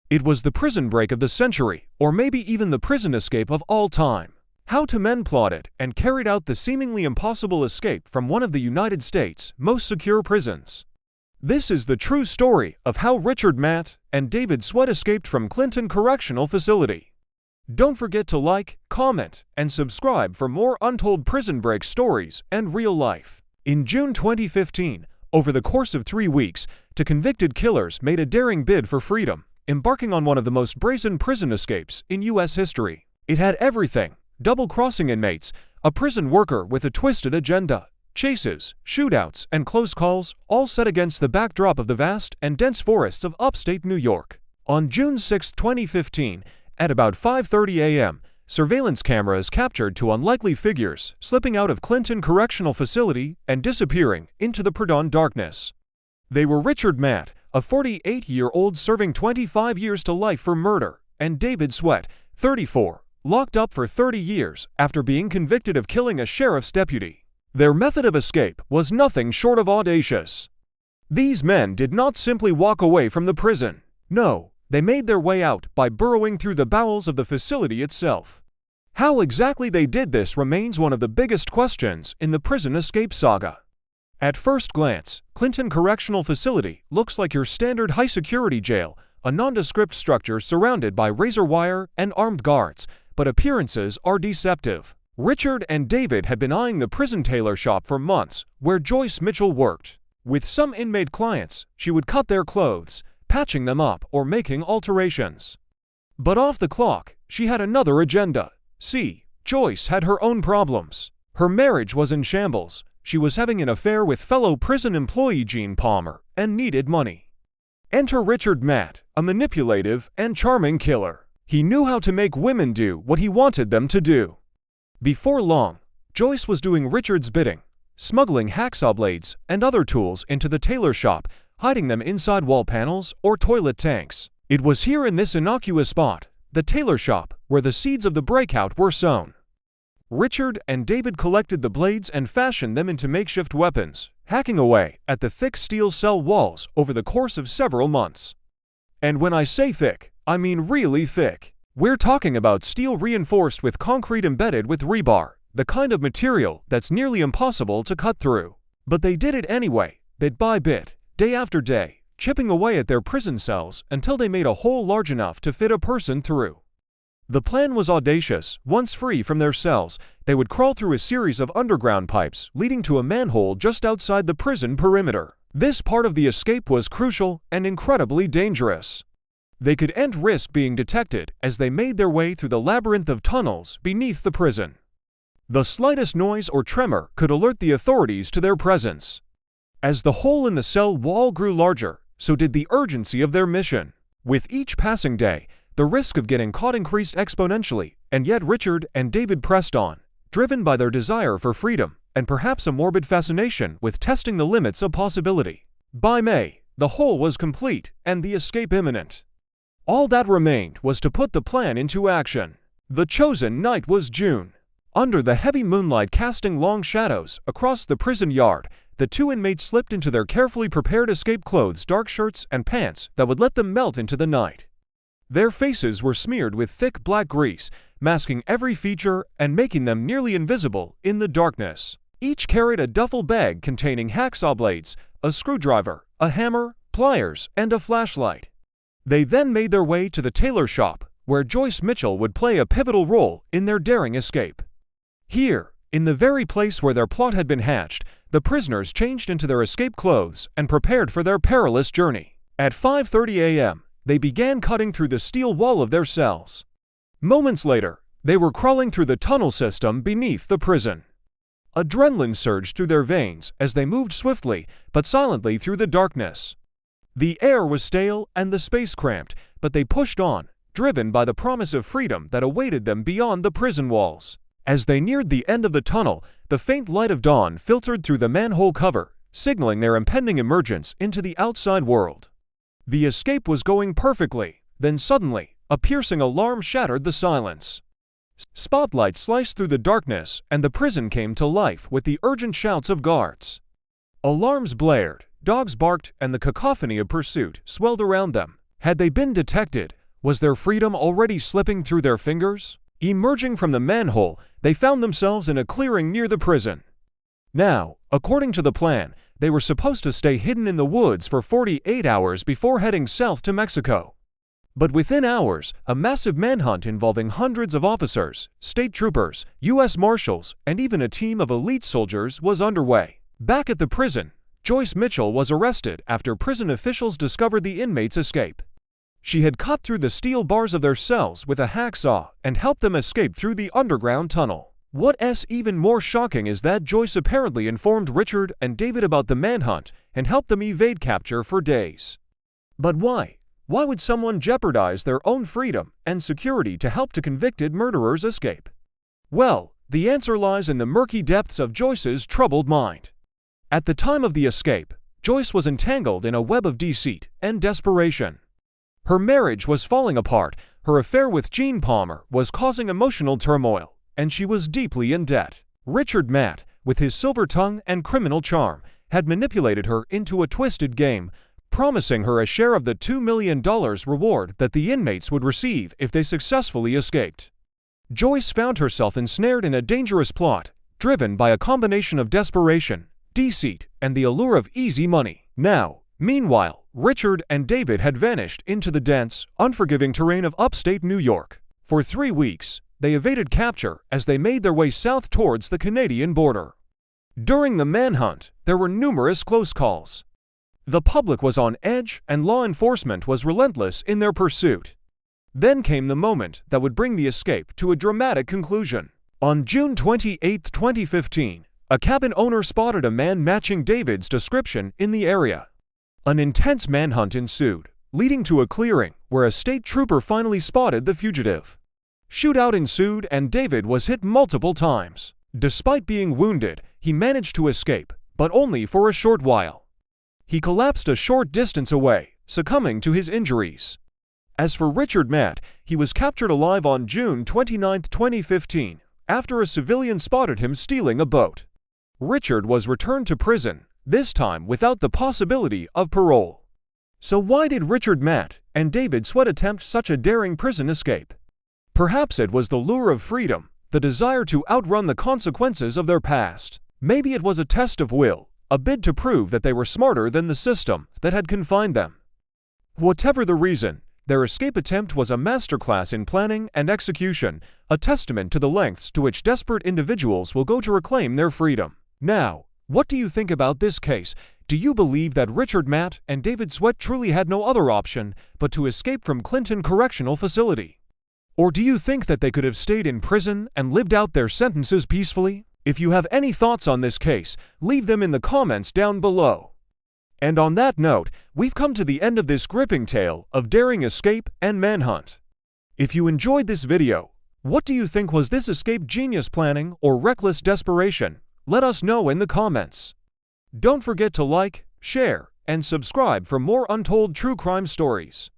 It was the prison break of the century, or maybe even the prison escape of all time. How two men plotted and carried out the seemingly impossible escape from one of the United States' most secure prisons. This is the true story of how Richard Matt and David Sweat escaped from Clinton Correctional Facility. Don't forget to like, comment, and subscribe for more untold prison break stories and real life. In June 2015, over the course of 3 weeks, two convicted killers made a daring bid for freedom, embarking on one of the most brazen prison escapes in U.S. history. It had everything: double-crossing inmates, a prison worker with a twisted agenda, chases, shootouts, and close calls, all set against the backdrop of the vast and dense forests of upstate New York. On June 6, 2015, at about 5:30 a.m., surveillance cameras captured two unlikely figures slipping out of Clinton Correctional Facility and disappearing into the pre-dawn darkness. They were Richard Matt, a 48-year-old serving 25 years to life for murder, and David Sweat, 34, locked up for 30 years after being convicted of killing a sheriff's deputy. Their method of escape was nothing short of audacious. These men did not simply walk away from the prison. No, they made their way out by burrowing through the bowels of the facility itself. How exactly they did this remains one of the biggest questions in the prison escape saga. At first glance, Clinton Correctional Facility looks like your standard high-security jail, a nondescript structure surrounded by razor wire and armed guards, but appearances are deceptive. Richard and David had been eyeing the prison tailor shop for months, where Joyce Mitchell worked. With some inmate clients, she would cut their clothes, patching them up or making alterations. But off the clock, she had another agenda. See, Joyce had her own problems. Her marriage was in shambles. She was having an affair with fellow prison employee Gene Palmer and needed money. Enter Richard Matt, a manipulative and charming killer. He knew how to make women do what he wanted them to do. Before long, Joyce was doing Richard's bidding, smuggling hacksaw blades and other tools into the tailor shop, hiding them inside wall panels or toilet tanks. It was here in this innocuous spot, the tailor shop, where the seeds of the breakout were sown. Richard and David collected the blades and fashioned them into makeshift weapons, hacking away at the thick steel cell walls over the course of several months. And when I say thick, I mean really thick. We're talking about steel reinforced with concrete embedded with rebar, the kind of material that's nearly impossible to cut through. But they did it anyway, bit by bit, day after day, chipping away at their prison cells until they made a hole large enough to fit a person through. The plan was audacious. Once free from their cells, they would crawl through a series of underground pipes leading to a manhole just outside the prison perimeter. This part of the escape was crucial and incredibly dangerous. They could end risk being detected as they made their way through the labyrinth of tunnels beneath the prison. The slightest noise or tremor could alert the authorities to their presence. As the hole in the cell wall grew larger, so did the urgency of their mission. With each passing day, the risk of getting caught increased exponentially, and yet Richard and David pressed on, driven by their desire for freedom and perhaps a morbid fascination with testing the limits of possibility. By May, the hole was complete and the escape imminent. All that remained was to put the plan into action. The chosen night was June. Under the heavy moonlight casting long shadows across the prison yard, the two inmates slipped into their carefully prepared escape clothes, dark shirts and pants that would let them melt into the night. Their faces were smeared with thick black grease, masking every feature and making them nearly invisible in the darkness. Each carried a duffel bag containing hacksaw blades, a screwdriver, a hammer, pliers, and a flashlight. They then made their way to the tailor shop, where Joyce Mitchell would play a pivotal role in their daring escape. Here, in the very place where their plot had been hatched, the prisoners changed into their escape clothes and prepared for their perilous journey. At 5:30 a.m., they began cutting through the steel wall of their cells. Moments later, they were crawling through the tunnel system beneath the prison. Adrenaline surged through their veins as they moved swiftly but silently through the darkness. The air was stale and the space cramped, but they pushed on, driven by the promise of freedom that awaited them beyond the prison walls. As they neared the end of the tunnel, the faint light of dawn filtered through the manhole cover, signaling their impending emergence into the outside world. The escape was going perfectly, then suddenly, a piercing alarm shattered the silence. Spotlights sliced through the darkness, and the prison came to life with the urgent shouts of guards. Alarms blared, dogs barked, and the cacophony of pursuit swelled around them. Had they been detected, Was their freedom already slipping through their fingers? Emerging from the manhole, they found themselves in a clearing near the prison. Now, according to the plan, they were supposed to stay hidden in the woods for 48 hours before heading south to Mexico. But within hours, a massive manhunt involving hundreds of officers, state troopers, U.S. Marshals, and even a team of elite soldiers was underway. Back at the prison, Joyce Mitchell was arrested after prison officials discovered the inmates' escape. She had cut through the steel bars of their cells with a hacksaw and helped them escape through the underground tunnel. What's even more shocking is that Joyce apparently informed Richard and David about the manhunt and helped them evade capture for days. But why? Why would someone jeopardize their own freedom and security to help a convicted murderer's escape? Well, the answer lies in the murky depths of Joyce's troubled mind. At the time of the escape, Joyce was entangled in a web of deceit and desperation. Her marriage was falling apart, her affair with Gene Palmer was causing emotional turmoil, and she was deeply in debt. Richard Matt, with his silver tongue and criminal charm, had manipulated her into a twisted game, promising her a share of the $2 million reward that the inmates would receive if they successfully escaped. Joyce found herself ensnared in a dangerous plot, driven by a combination of desperation, deceit, and the allure of easy money. Now, meanwhile, Richard and David had vanished into the dense, unforgiving terrain of upstate New York. For 3 weeks, they evaded capture as they made their way south towards the Canadian border. During the manhunt, there were numerous close calls. The public was on edge and law enforcement was relentless in their pursuit. Then came the moment that would bring the escape to a dramatic conclusion. On June 28, 2015, a cabin owner spotted a man matching David's description in the area. An intense manhunt ensued, leading to a clearing where a state trooper finally spotted the fugitive. Shootout ensued and David was hit multiple times. Despite being wounded, he managed to escape, but only for a short while. He collapsed a short distance away, succumbing to his injuries. As for Richard Matt, he was captured alive on June 29, 2015, after a civilian spotted him stealing a boat. Richard was returned to prison, this time without the possibility of parole. So why did Richard Matt and David Sweat attempt such a daring prison escape? Perhaps it was the lure of freedom, the desire to outrun the consequences of their past. Maybe it was a test of will, a bid to prove that they were smarter than the system that had confined them. Whatever the reason, their escape attempt was a masterclass in planning and execution, a testament to the lengths to which desperate individuals will go to reclaim their freedom. Now, what do you think about this case? Do you believe that Richard Matt and David Sweat truly had no other option but to escape from Clinton Correctional Facility? Or do you think that they could have stayed in prison and lived out their sentences peacefully? If you have any thoughts on this case, leave them in the comments down below. And on that note, we've come to the end of this gripping tale of daring escape and manhunt. If you enjoyed this video, what do you think, was this escape genius planning or reckless desperation? Let us know in the comments. Don't forget to like, share, and subscribe for more untold true crime stories.